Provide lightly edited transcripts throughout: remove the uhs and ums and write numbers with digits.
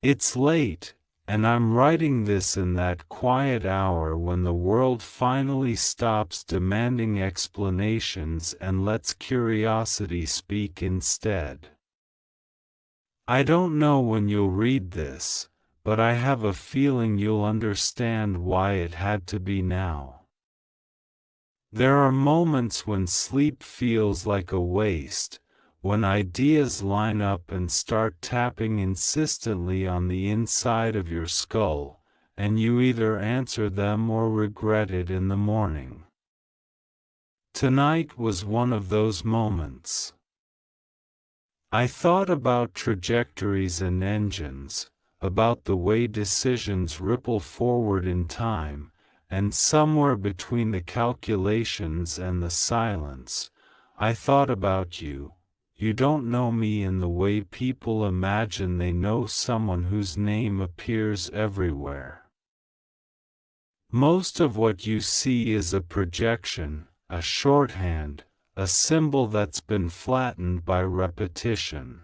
It's late, and I'm writing this in that quiet hour when the world finally stops demanding explanations and lets curiosity speak instead. I don't know when you'll read this, but I have a feeling you'll understand why it had to be now. There are moments when sleep feels like a waste, when ideas line up and start tapping insistently on the inside of your skull, and you either answer them or regret it in the morning. Tonight was one of those moments. I thought about trajectories and engines, about the way decisions ripple forward in time, and somewhere between the calculations and the silence, I thought about you. You don't know me in the way people imagine they know someone whose name appears everywhere. Most of what you see is a projection, a shorthand, a symbol that's been flattened by repetition.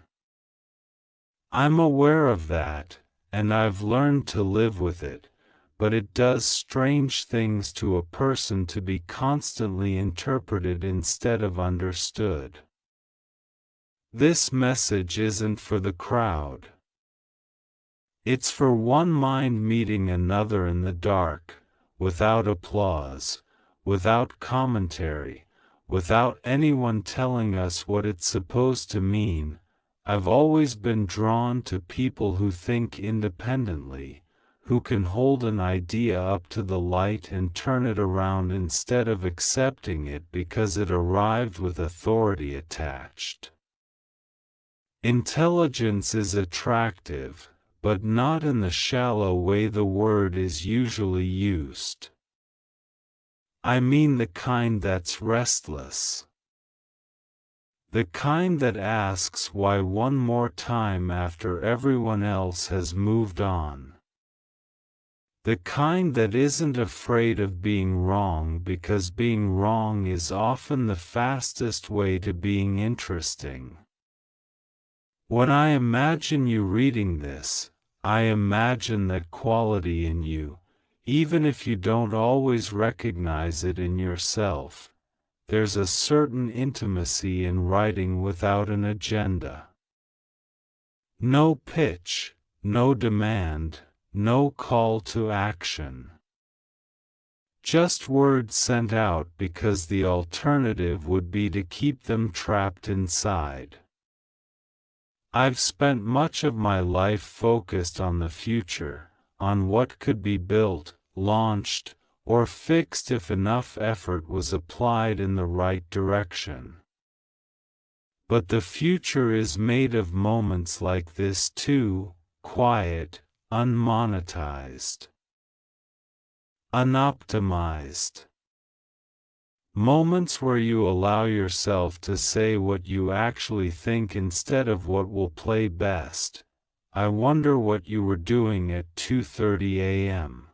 I'm aware of that, and I've learned to live with it, but it does strange things to a person to be constantly interpreted instead of understood. This message isn't for the crowd. It's for one mind meeting another in the dark, without applause, without commentary, without anyone telling us what it's supposed to mean. I've always been drawn to people who think independently, who can hold an idea up to the light and turn it around instead of accepting it because it arrived with authority attached. Intelligence is attractive, but not in the shallow way the word is usually used. I mean the kind that's restless. The kind that asks why one more time after everyone else has moved on. The kind that isn't afraid of being wrong because being wrong is often the fastest way to being interesting. When I imagine you reading this, I imagine that quality in you, even if you don't always recognize it in yourself. There's a certain intimacy in writing without an agenda. No pitch, no demand, no call to action. Just words sent out because the alternative would be to keep them trapped inside. I've spent much of my life focused on the future, on what could be built, launched, or fixed if enough effort was applied in the right direction. But the future is made of moments like this too, quiet, unmonetized, unoptimized. Moments where you allow yourself to say what you actually think instead of what will play best. I wonder what you were doing at 2:30 a.m.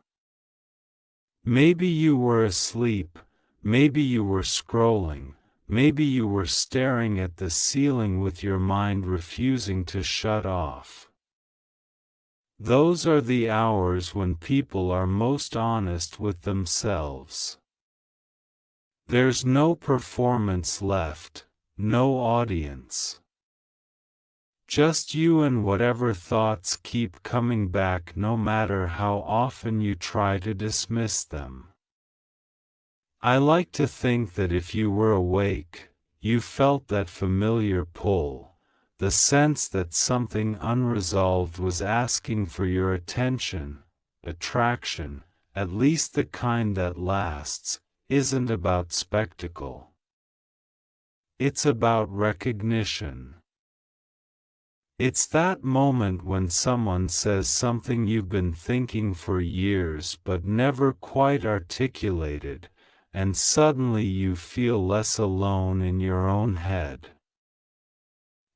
Maybe you were asleep, maybe you were scrolling, maybe you were staring at the ceiling with your mind refusing to shut off. Those are the hours when people are most honest with themselves. There's no performance left, no audience. Just you and whatever thoughts keep coming back no matter how often you try to dismiss them. I like to think that if you were awake, you felt that familiar pull, the sense that something unresolved was asking for your attention. Attraction, at least the kind that lasts, isn't about spectacle. It's about recognition. It's that moment when someone says something you've been thinking for years but never quite articulated, and suddenly you feel less alone in your own head.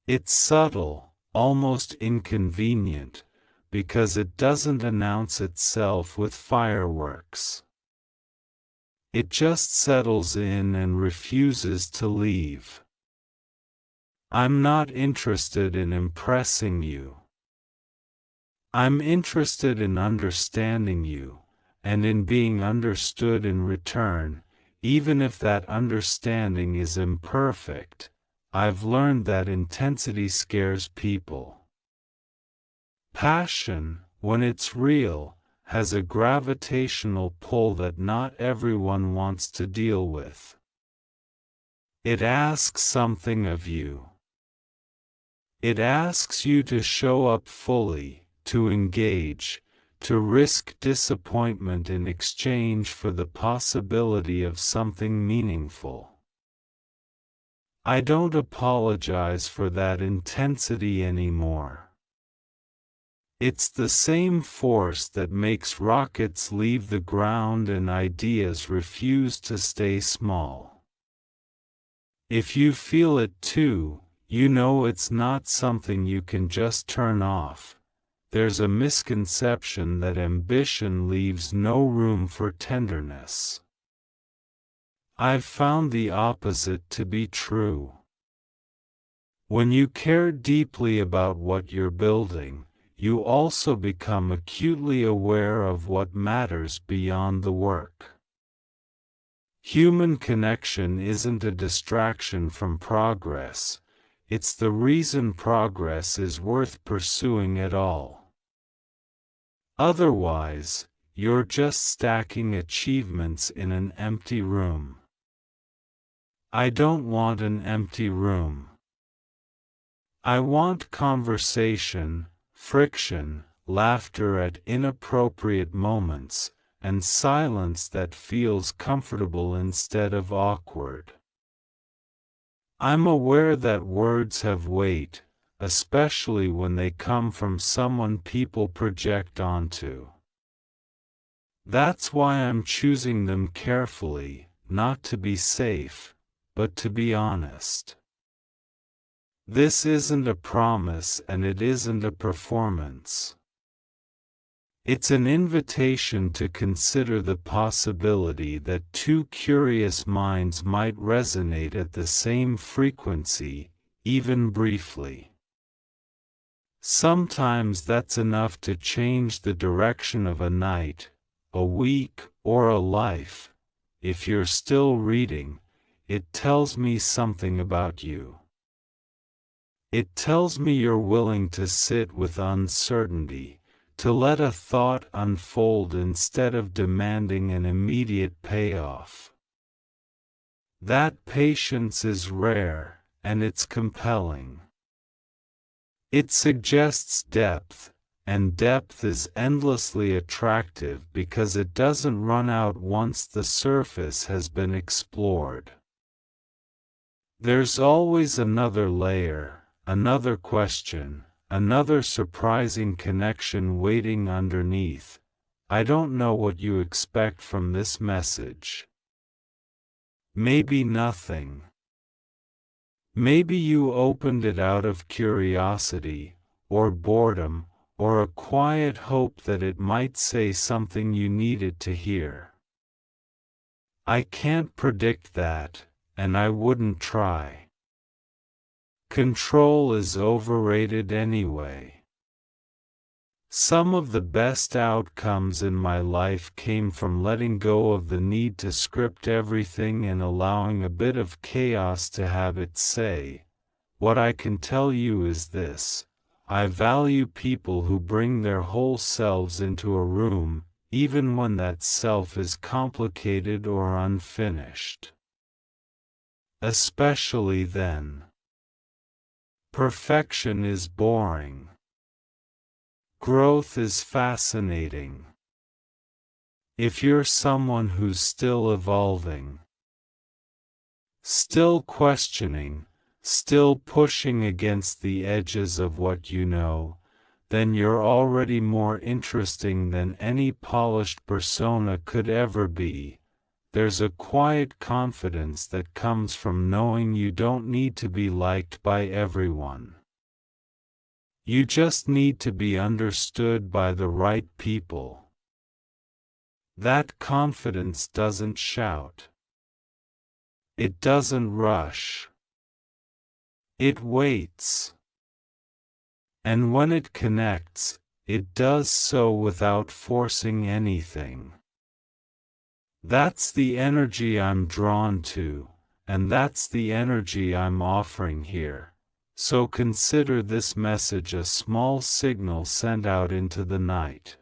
It's subtle, almost inconvenient, because it doesn't announce itself with fireworks. It just settles in and refuses to leave. I'm not interested in impressing you. I'm interested in understanding you, and in being understood in return, even if that understanding is imperfect. I've learned that intensity scares people. Passion, when it's real, has a gravitational pull that not everyone wants to deal with. It asks something of you. It asks you to show up fully, to engage, to risk disappointment in exchange for the possibility of something meaningful. I don't apologize for that intensity anymore. It's the same force that makes rockets leave the ground and ideas refuse to stay small. If you feel it too, you know it's not something you can just turn off. There's a misconception that ambition leaves no room for tenderness. I've found the opposite to be true. When you care deeply about what you're building, you also become acutely aware of what matters beyond the work. Human connection isn't a distraction from progress. It's the reason progress is worth pursuing at all. Otherwise, you're just stacking achievements in an empty room. I don't want an empty room. I want conversation, friction, laughter at inappropriate moments, and silence that feels comfortable instead of awkward. I'm aware that words have weight, especially when they come from someone people project onto. That's why I'm choosing them carefully, not to be safe, but to be honest. This isn't a promise and it isn't a performance. It's an invitation to consider the possibility that two curious minds might resonate at the same frequency, even briefly. Sometimes that's enough to change the direction of a night, a week, or a life. If you're still reading, it tells me something about you. It tells me you're willing to sit with uncertainty, to let a thought unfold instead of demanding an immediate payoff. That patience is rare, and it's compelling. It suggests depth, and depth is endlessly attractive because it doesn't run out once the surface has been explored. There's always another layer, another question, another surprising connection waiting underneath. I don't know what you expect from this message. Maybe nothing. Maybe you opened it out of curiosity, or boredom, or a quiet hope that it might say something you needed to hear. I can't predict that, and I wouldn't try. Control is overrated anyway. Some of the best outcomes in my life came from letting go of the need to script everything and allowing a bit of chaos to have its say. What I can tell you is this: I value people who bring their whole selves into a room, even when that self is complicated or unfinished. Especially then. Perfection is boring. Growth is fascinating. If you're someone who's still evolving, still questioning, still pushing against the edges of what you know, then you're already more interesting than any polished persona could ever be. There's a quiet confidence that comes from knowing you don't need to be liked by everyone. You just need to be understood by the right people. That confidence doesn't shout. It doesn't rush. It waits. And when it connects, it does so without forcing anything. That's the energy I'm drawn to, and that's the energy I'm offering here. So consider this message a small signal sent out into the night.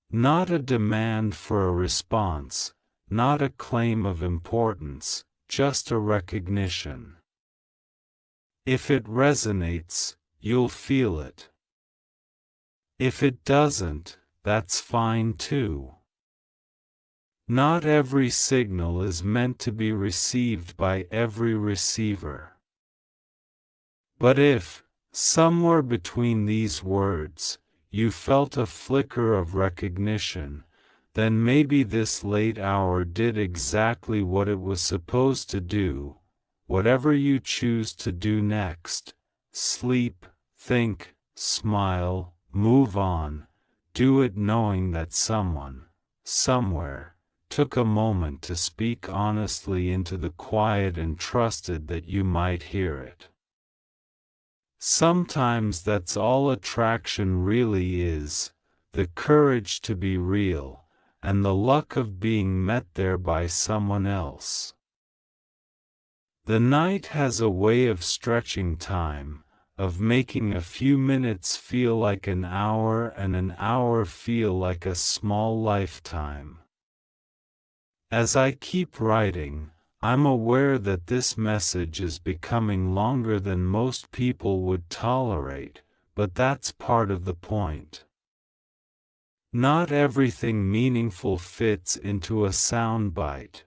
Not a demand for a response, not a claim of importance, just a recognition. If it resonates, you'll feel it. If it doesn't, that's fine too. Not every signal is meant to be received by every receiver. But if, somewhere between these words, you felt a flicker of recognition, then maybe this late hour did exactly what it was supposed to do. Whatever you choose to do next, sleep, think, smile, move on, do it knowing that someone, somewhere, took a moment to speak honestly into the quiet and trusted that you might hear it. Sometimes that's all attraction really is, the courage to be real, and the luck of being met there by someone else. The night has a way of stretching time, of making a few minutes feel like an hour and an hour feel like a small lifetime. As I keep writing, I'm aware that this message is becoming longer than most people would tolerate, but that's part of the point. Not everything meaningful fits into a soundbite.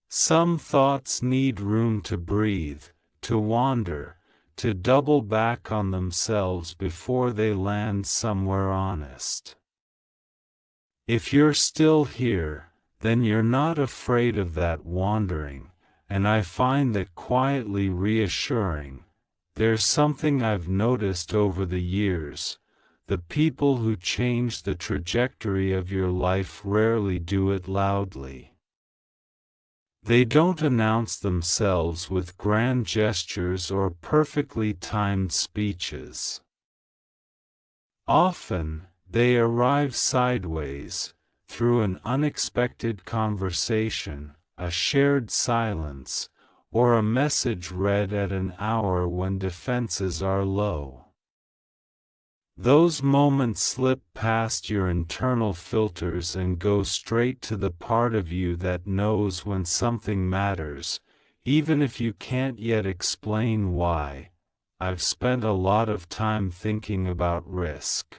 Some thoughts need room to breathe, to wander, to double back on themselves before they land somewhere honest. If you're still here, then you're not afraid of that wandering, and I find that quietly reassuring. There's something I've noticed over the years. The people who change the trajectory of your life rarely do it loudly. They don't announce themselves with grand gestures or perfectly timed speeches. Often, they arrive sideways, through an unexpected conversation, a shared silence, or a message read at an hour when defenses are low. Those moments slip past your internal filters and go straight to the part of you that knows when something matters, even if you can't yet explain why. I've spent a lot of time thinking about risk.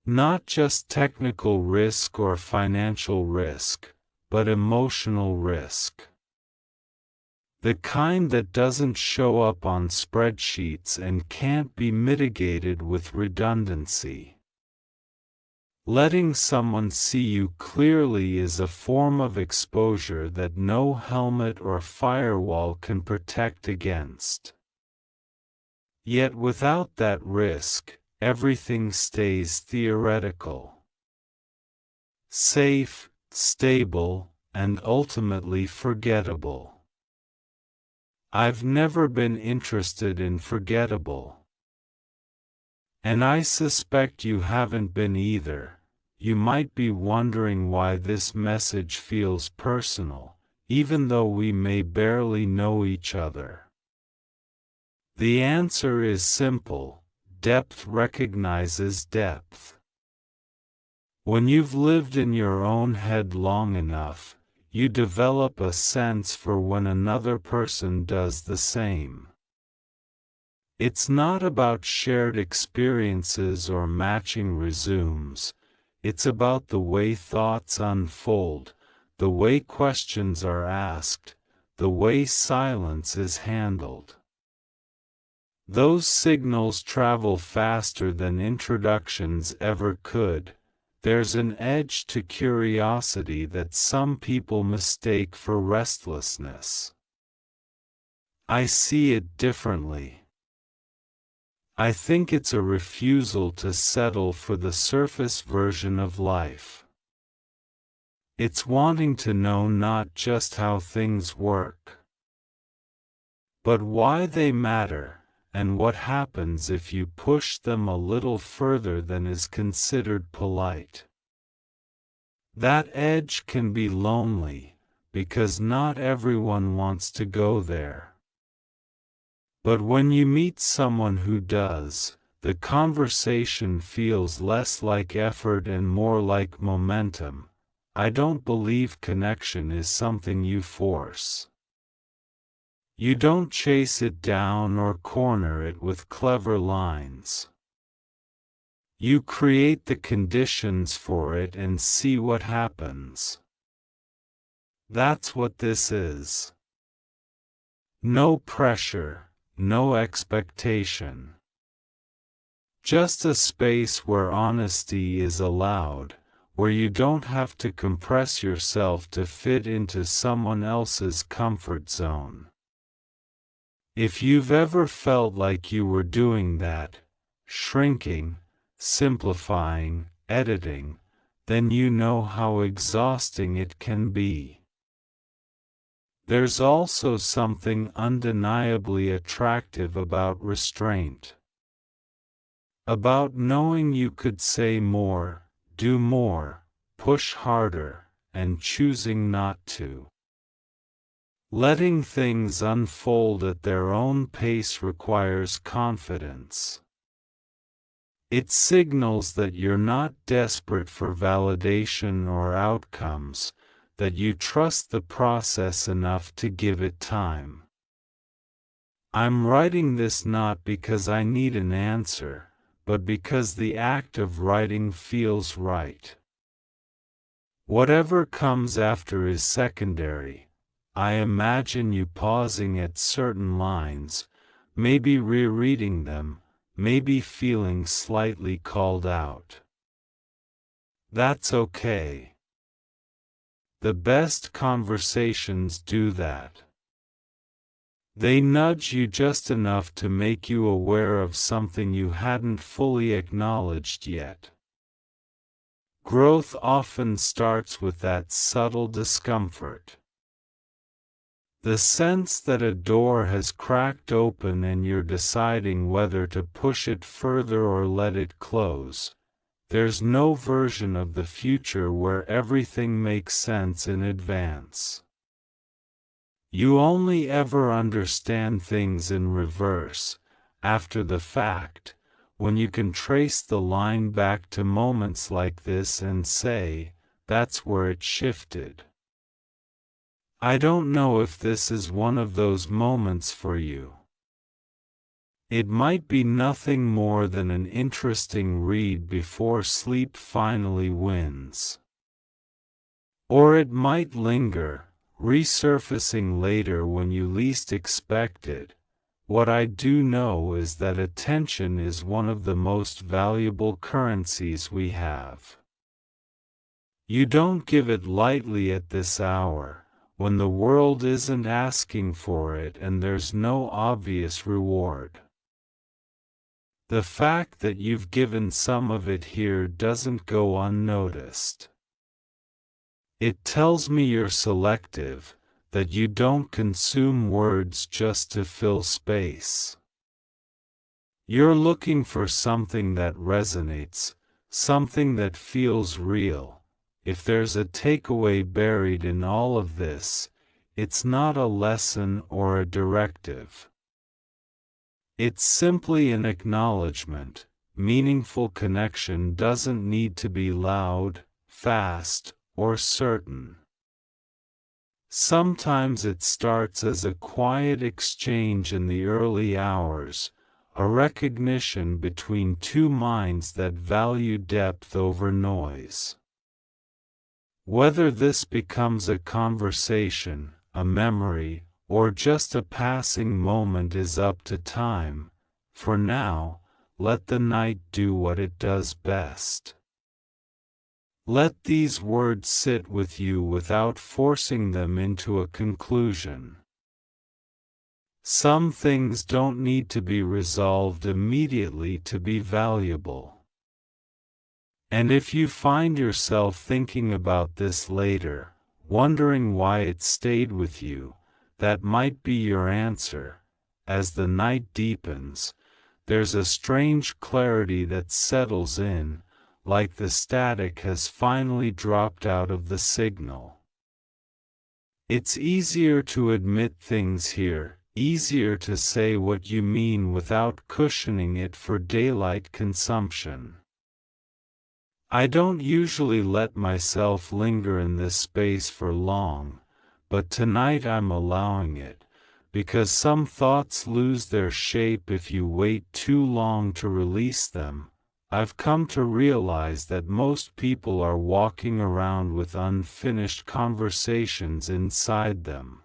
Not just technical risk or financial risk, but emotional risk. The kind that doesn't show up on spreadsheets and can't be mitigated with redundancy. Letting someone see you clearly is a form of exposure that no helmet or firewall can protect against. Yet without that risk, everything stays theoretical. Safe, stable, and ultimately forgettable. I've never been interested in forgettable. And I suspect you haven't been either. You might be wondering why this message feels personal, even though we may barely know each other. The answer is simple: depth recognizes depth. When you've lived in your own head long enough, you develop a sense for when another person does the same. It's not about shared experiences or matching resumes. It's about the way thoughts unfold, the way questions are asked, the way silence is handled. Those signals travel faster than introductions ever could. There's an edge to curiosity that some people mistake for restlessness. I see it differently. I think it's a refusal to settle for the surface version of life. It's wanting to know not just how things work, but why they matter, and what happens if you push them a little further than is considered polite. That edge can be lonely, because not everyone wants to go there. But when you meet someone who does, the conversation feels less like effort and more like momentum. I don't believe connection is something you force. You don't chase it down or corner it with clever lines. You create the conditions for it and see what happens. That's what this is. No pressure, no expectation. Just a space where honesty is allowed, where you don't have to compress yourself to fit into someone else's comfort zone. If you've ever felt like you were doing that, shrinking, simplifying, editing, then you know how exhausting it can be. There's also something undeniably attractive about restraint. About knowing you could say more, do more, push harder, and choosing not to. Letting things unfold at their own pace requires confidence. It signals that you're not desperate for validation or outcomes, that you trust the process enough to give it time. I'm writing this not because I need an answer, but because the act of writing feels right. Whatever comes after is secondary. I imagine you pausing at certain lines, maybe rereading them, maybe feeling slightly called out. That's okay. The best conversations do that. They nudge you just enough to make you aware of something you hadn't fully acknowledged yet. Growth often starts with that subtle discomfort. The sense that a door has cracked open and you're deciding whether to push it further or let it close. There's no version of the future where everything makes sense in advance. You only ever understand things in reverse, after the fact, when you can trace the line back to moments like this and say, that's where it shifted. I don't know if this is one of those moments for you. It might be nothing more than an interesting read before sleep finally wins. Or it might linger, resurfacing later when you least expect it. What I do know is that attention is one of the most valuable currencies we have. You don't give it lightly at this hour, when the world isn't asking for it and there's no obvious reward. The fact that you've given some of it here doesn't go unnoticed. It tells me you're selective, that you don't consume words just to fill space. You're looking for something that resonates, something that feels real. If there's a takeaway buried in all of this, it's not a lesson or a directive. It's simply an acknowledgement. Meaningful connection doesn't need to be loud, fast, or certain. Sometimes it starts as a quiet exchange in the early hours, a recognition between two minds that value depth over noise. Whether this becomes a conversation, a memory, or just a passing moment is up to time. For now, let the night do what it does best. Let these words sit with you without forcing them into a conclusion. Some things don't need to be resolved immediately to be valuable. And if you find yourself thinking about this later, wondering why it stayed with you, that might be your answer. as the night deepens, there's a strange clarity that settles in, like the static has finally dropped out of the signal. It's easier to admit things here, easier to say what you mean without cushioning it for daylight consumption. I don't usually let myself linger in this space for long, but tonight I'm allowing it, because some thoughts lose their shape if you wait too long to release them. I've come to realize that most people are walking around with unfinished conversations inside them.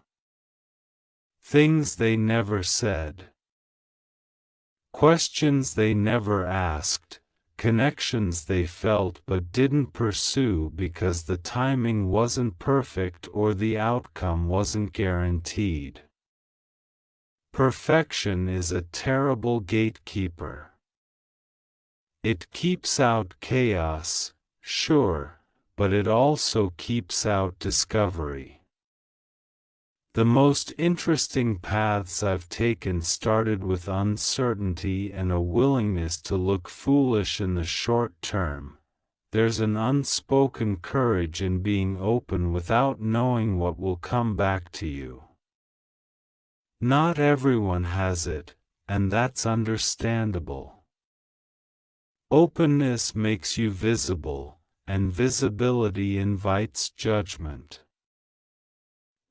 Things they never said. Questions they never asked. Connections they felt but didn't pursue because the timing wasn't perfect or the outcome wasn't guaranteed. Perfection is a terrible gatekeeper. It keeps out chaos, sure, but it also keeps out discovery. The most interesting paths I've taken started with uncertainty and a willingness to look foolish in the short term. There's an unspoken courage in being open without knowing what will come back to you. Not everyone has it, and that's understandable. Openness makes you visible, and visibility invites judgment.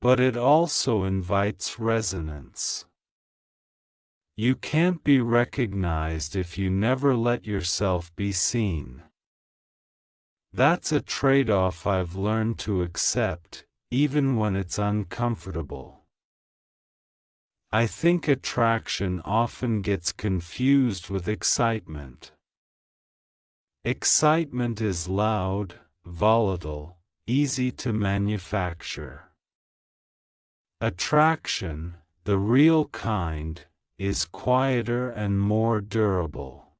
But it also invites resonance. You can't be recognized if you never let yourself be seen. That's a trade-off I've learned to accept, even when it's uncomfortable. I think attraction often gets confused with excitement. Excitement is loud, volatile, easy to manufacture. Attraction, the real kind, is quieter and more durable.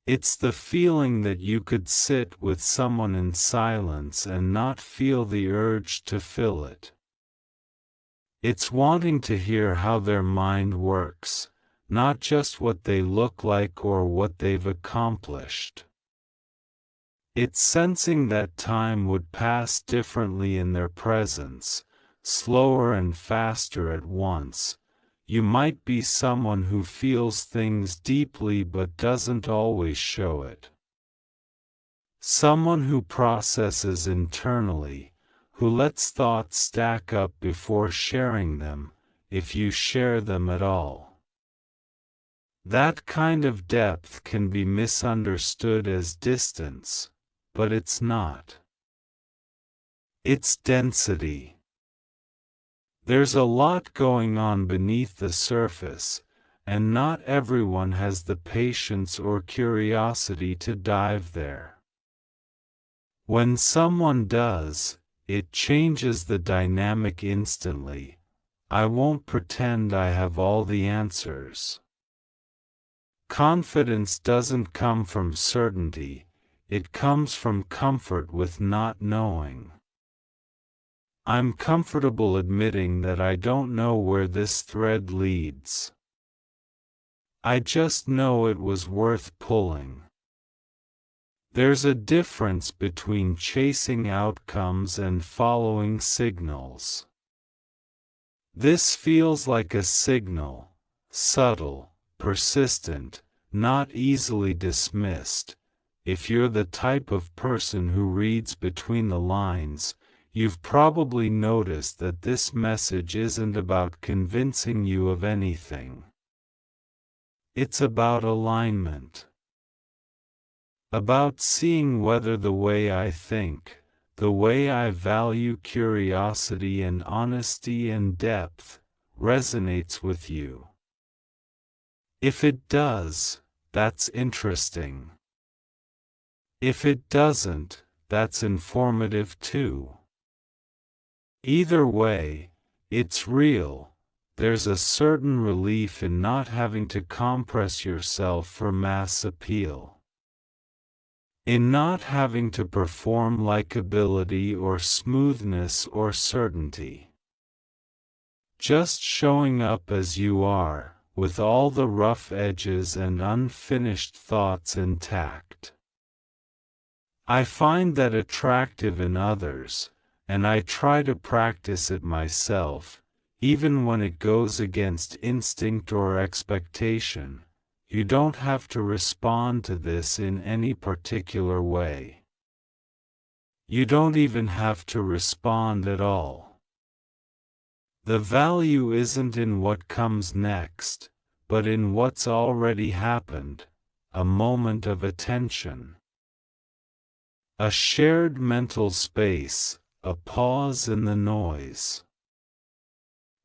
It's the feeling that you could sit with someone in silence and not feel the urge to fill it. It's wanting to hear how their mind works, not just what they look like or what they've accomplished. It's sensing that time would pass differently in their presence, slower and faster at once. You might be someone who feels things deeply but doesn't always show it. Someone who processes internally, who lets thoughts stack up before sharing them, if you share them at all. That kind of depth can be misunderstood as distance, but it's not. It's density. There's a lot going on beneath the surface, and not everyone has the patience or curiosity to dive there. When someone does, it changes the dynamic instantly. I won't pretend I have all the answers. Confidence doesn't come from certainty, it comes from comfort with not knowing. I'm comfortable admitting that I don't know where this thread leads. I just know it was worth pulling. There's a difference between chasing outcomes and following signals. This feels like a signal, subtle, persistent, not easily dismissed. If you're the type of person who reads between the lines, you've probably noticed that this message isn't about convincing you of anything. It's about alignment. About seeing whether the way I think, the way I value curiosity and honesty and depth, resonates with you. If it does, that's interesting. If it doesn't, that's informative too. Either way, it's real. There's a certain relief in not having to compress yourself for mass appeal. In not having to perform likability or smoothness or certainty. just showing up as you are, with all the rough edges and unfinished thoughts intact. I find that attractive in others, and I try to practice it myself, even when it goes against instinct or expectation. You don't have to respond to this in any particular way. You don't even have to respond at all. The value isn't in what comes next, but in what's already happened, a moment of attention. A shared mental space, a pause in the noise.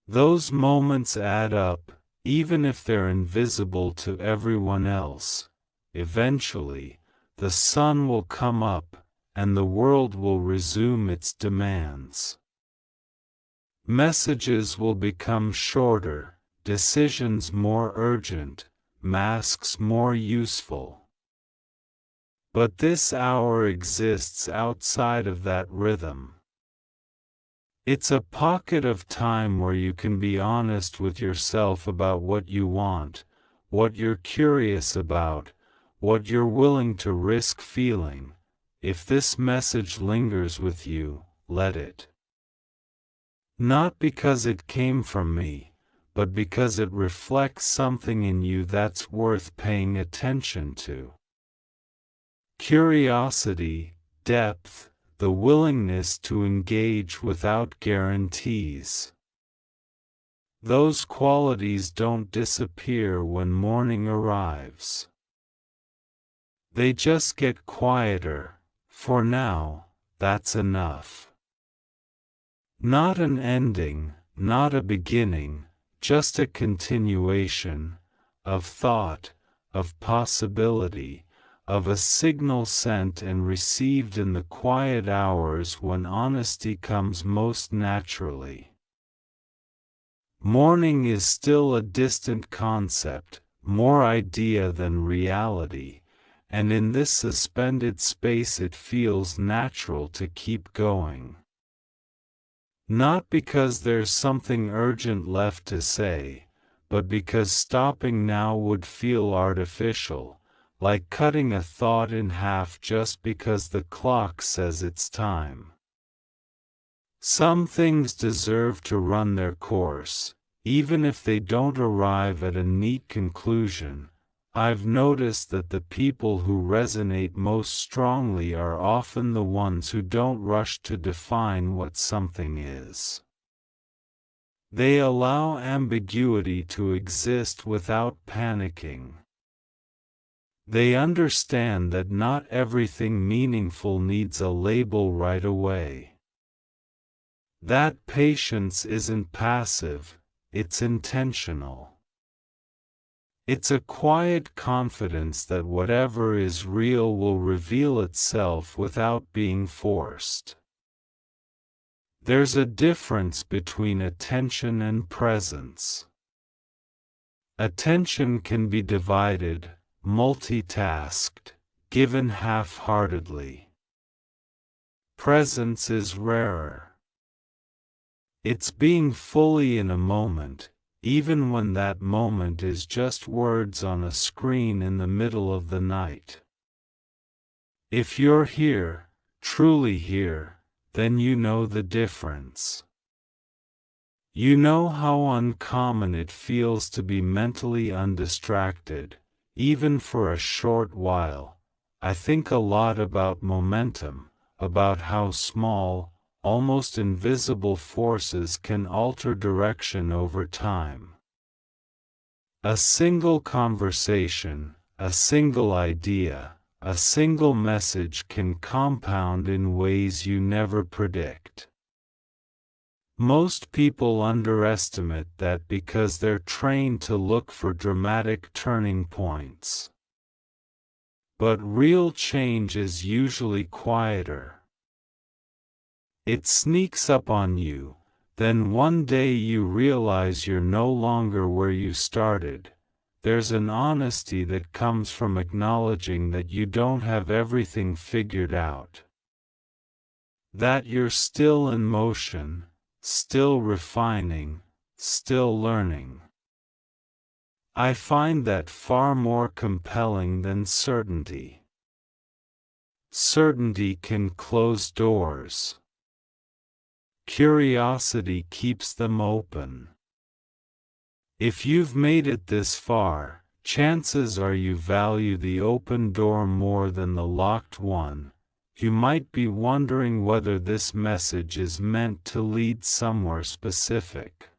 Those moments add up, even if they're invisible to everyone else. Eventually, the sun will come up, and the world will resume its demands. Messages will become shorter, decisions more urgent, masks more useful. But this hour exists outside of that rhythm. It's a pocket of time where you can be honest with yourself about what you want, what you're curious about, what you're willing to risk feeling. If this message lingers with you, let it. Not because it came from me, but because it reflects something in you that's worth paying attention to. Curiosity, depth, the willingness to engage without guarantees. Those qualities don't disappear when morning arrives. They just get quieter. For now, that's enough. Not an ending, not a beginning, just a continuation, of thought, of possibility, of a signal sent and received in the quiet hours when honesty comes most naturally. Morning is still a distant concept, more idea than reality, and in this suspended space it feels natural to keep going. Not because there's something urgent left to say, but because stopping now would feel artificial, like cutting a thought in half just because the clock says it's time. Some things deserve to run their course, even if they don't arrive at a neat conclusion. I've noticed that the people who resonate most strongly are often the ones who don't rush to define what something is. They allow ambiguity to exist without panicking. They understand that not everything meaningful needs a label right away. That patience isn't passive, it's intentional. It's a quiet confidence that whatever is real will reveal itself without being forced. There's a difference between attention and presence. Attention can be divided, multitasked, given half-heartedly. Presence is rarer. It's being fully in a moment, even when that moment is just words on a screen in the middle of the night. If you're here, truly here, then you know the difference. You know how uncommon it feels to be mentally undistracted, even for a short while. I think a lot about momentum, about how small, almost invisible forces can alter direction over time. A single conversation, a single idea, a single message can compound in ways you never predict. Most people underestimate that because they're trained to look for dramatic turning points. But real change is usually quieter. It sneaks up on you, then one day you realize you're no longer where you started. There's an honesty that comes from acknowledging that you don't have everything figured out. That you're still in motion, still refining, still learning. I find that far more compelling than certainty. Certainty can close doors. Curiosity keeps them open. If you've made it this far, chances are you value the open door more than the locked one. You might be wondering whether this message is meant to lead somewhere specific.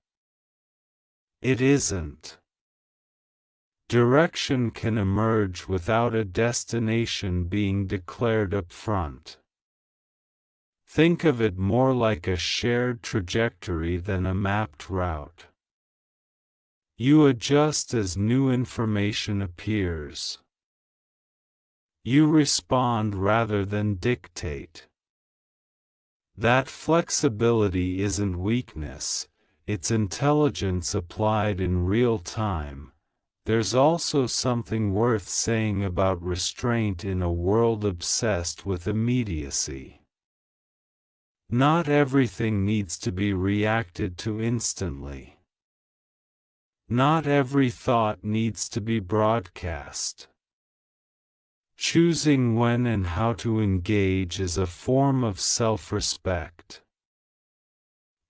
It isn't. Direction can emerge without a destination being declared up front. Think of it more like a shared trajectory than a mapped route. You adjust as new information appears. You respond rather than dictate. That flexibility isn't weakness, it's intelligence applied in real time. There's also something worth saying about restraint in a world obsessed with immediacy. Not everything needs to be reacted to instantly. Not every thought needs to be broadcast. Choosing when and how to engage is a form of self-respect.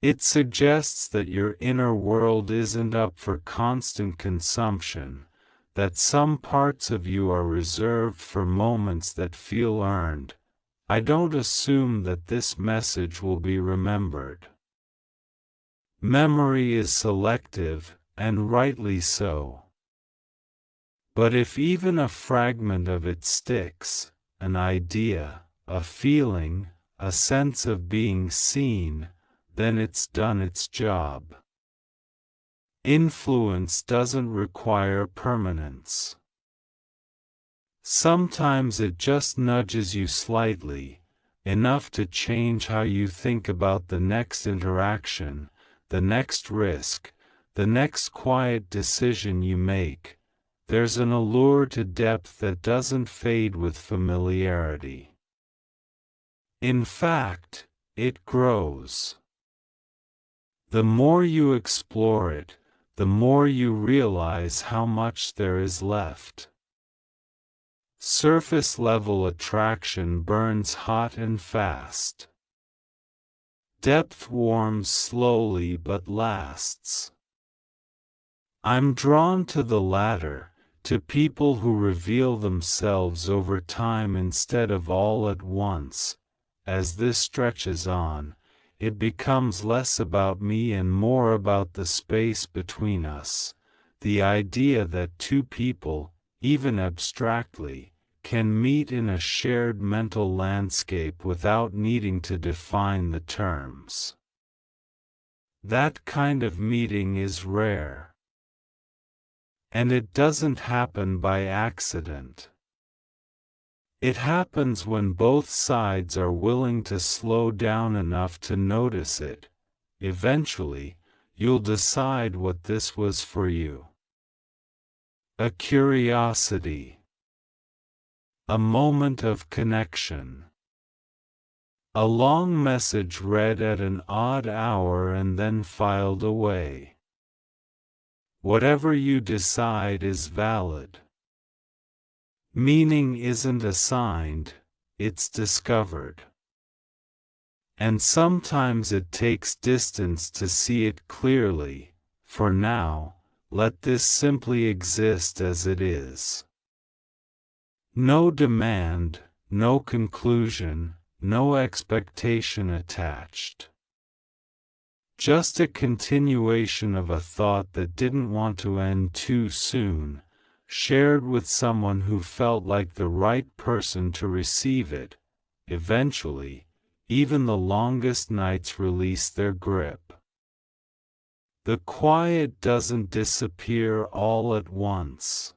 It suggests that your inner world isn't up for constant consumption, that some parts of you are reserved for moments that feel earned. I don't assume that this message will be remembered. Memory is selective, and rightly so. But if even a fragment of it sticks, an idea, a feeling, a sense of being seen, then it's done its job. Influence doesn't require permanence. Sometimes it just nudges you slightly, enough to change how you think about the next interaction, the next risk, the next quiet decision you make. There's an allure to depth that doesn't fade with familiarity. In fact, it grows. The more you explore it, the more you realize how much there is left. Surface-level attraction burns hot and fast. Depth warms slowly but lasts. I'm drawn to the latter, to people who reveal themselves over time instead of all at once. As this stretches on, it becomes less about me and more about the space between us, the idea that two people, even abstractly, can meet in a shared mental landscape without needing to define the terms. That kind of meeting is rare. And it doesn't happen by accident. It happens when both sides are willing to slow down enough to notice it. Eventually, you'll decide what this was for you. A curiosity. A moment of connection. A long message read at an odd hour and then filed away. Whatever you decide is valid. Meaning isn't assigned, it's discovered. And sometimes it takes distance to see it clearly. For now, let this simply exist as it is. No demand, no conclusion, no expectation attached. Just a continuation of a thought that didn't want to end too soon, shared with someone who felt like the right person to receive it. Eventually, even the longest nights release their grip. The quiet doesn't disappear all at once.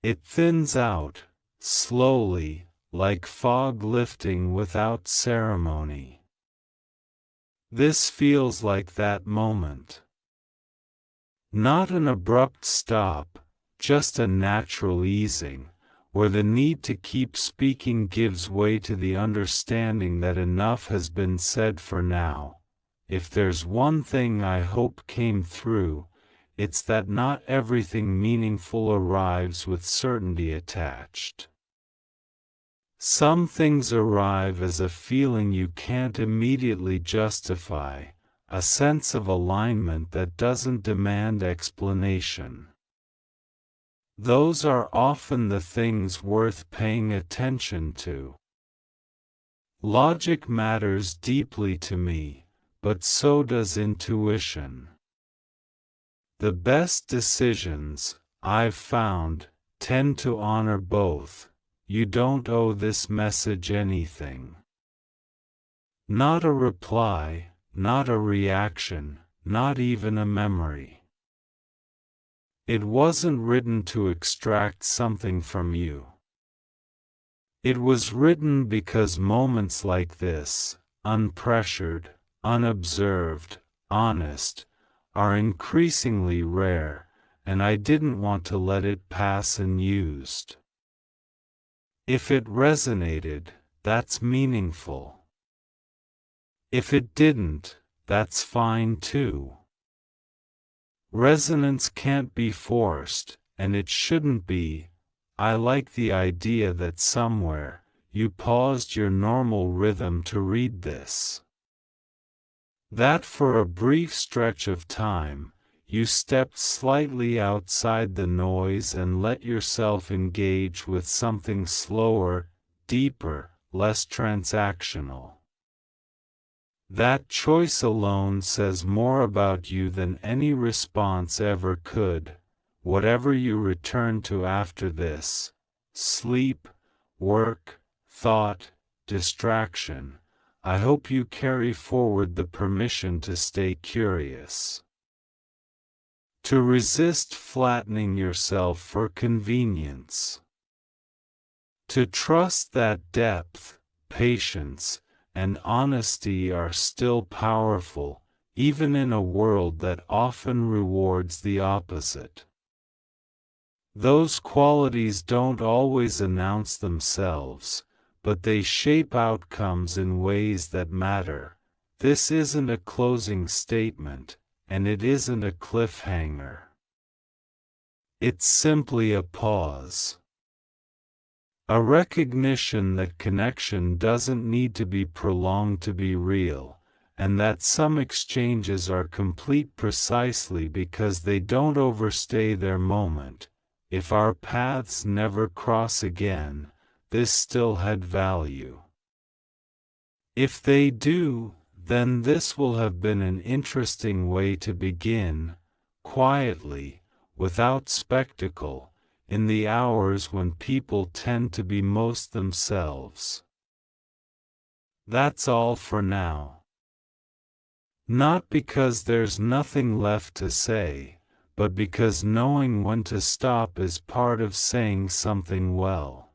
It thins out, slowly, like fog lifting without ceremony. This feels like that moment. Not an abrupt stop, just a natural easing, where the need to keep speaking gives way to the understanding that enough has been said for now. if there's one thing I hope came through, it's that not everything meaningful arrives with certainty attached. Some things arrive as a feeling you can't immediately justify, a sense of alignment that doesn't demand explanation. Those are often the things worth paying attention to. Logic matters deeply to me, but so does intuition. The best decisions, I've found, tend to honor both. You don't owe this message anything. Not a reply, not a reaction, not even a memory. It wasn't written to extract something from you. It was written because moments like this, unpressured, unobserved, honest, are increasingly rare, and I didn't want to let it pass unused. If it resonated, that's meaningful. If it didn't, that's fine too. Resonance can't be forced, and it shouldn't be. I like the idea that somewhere, you paused your normal rhythm to read this. That for a brief stretch of time, you stepped slightly outside the noise and let yourself engage with something slower, deeper, less transactional. That choice alone says more about you than any response ever could. Whatever you return to after this, sleep, work, thought, distraction, I hope you carry forward the permission to stay curious. To resist flattening yourself for convenience. To trust that depth, patience, and honesty are still powerful, even in a world that often rewards the opposite. Those qualities don't always announce themselves, but they shape outcomes in ways that matter. This isn't a closing statement, and it isn't a cliffhanger. It's simply a pause. A recognition that connection doesn't need to be prolonged to be real, and that some exchanges are complete precisely because they don't overstay their moment. If our paths never cross again, this still had value. If they do, then this will have been an interesting way to begin, quietly, without spectacle, in the hours when people tend to be most themselves. That's all for now. Not because there's nothing left to say, but because knowing when to stop is part of saying something well.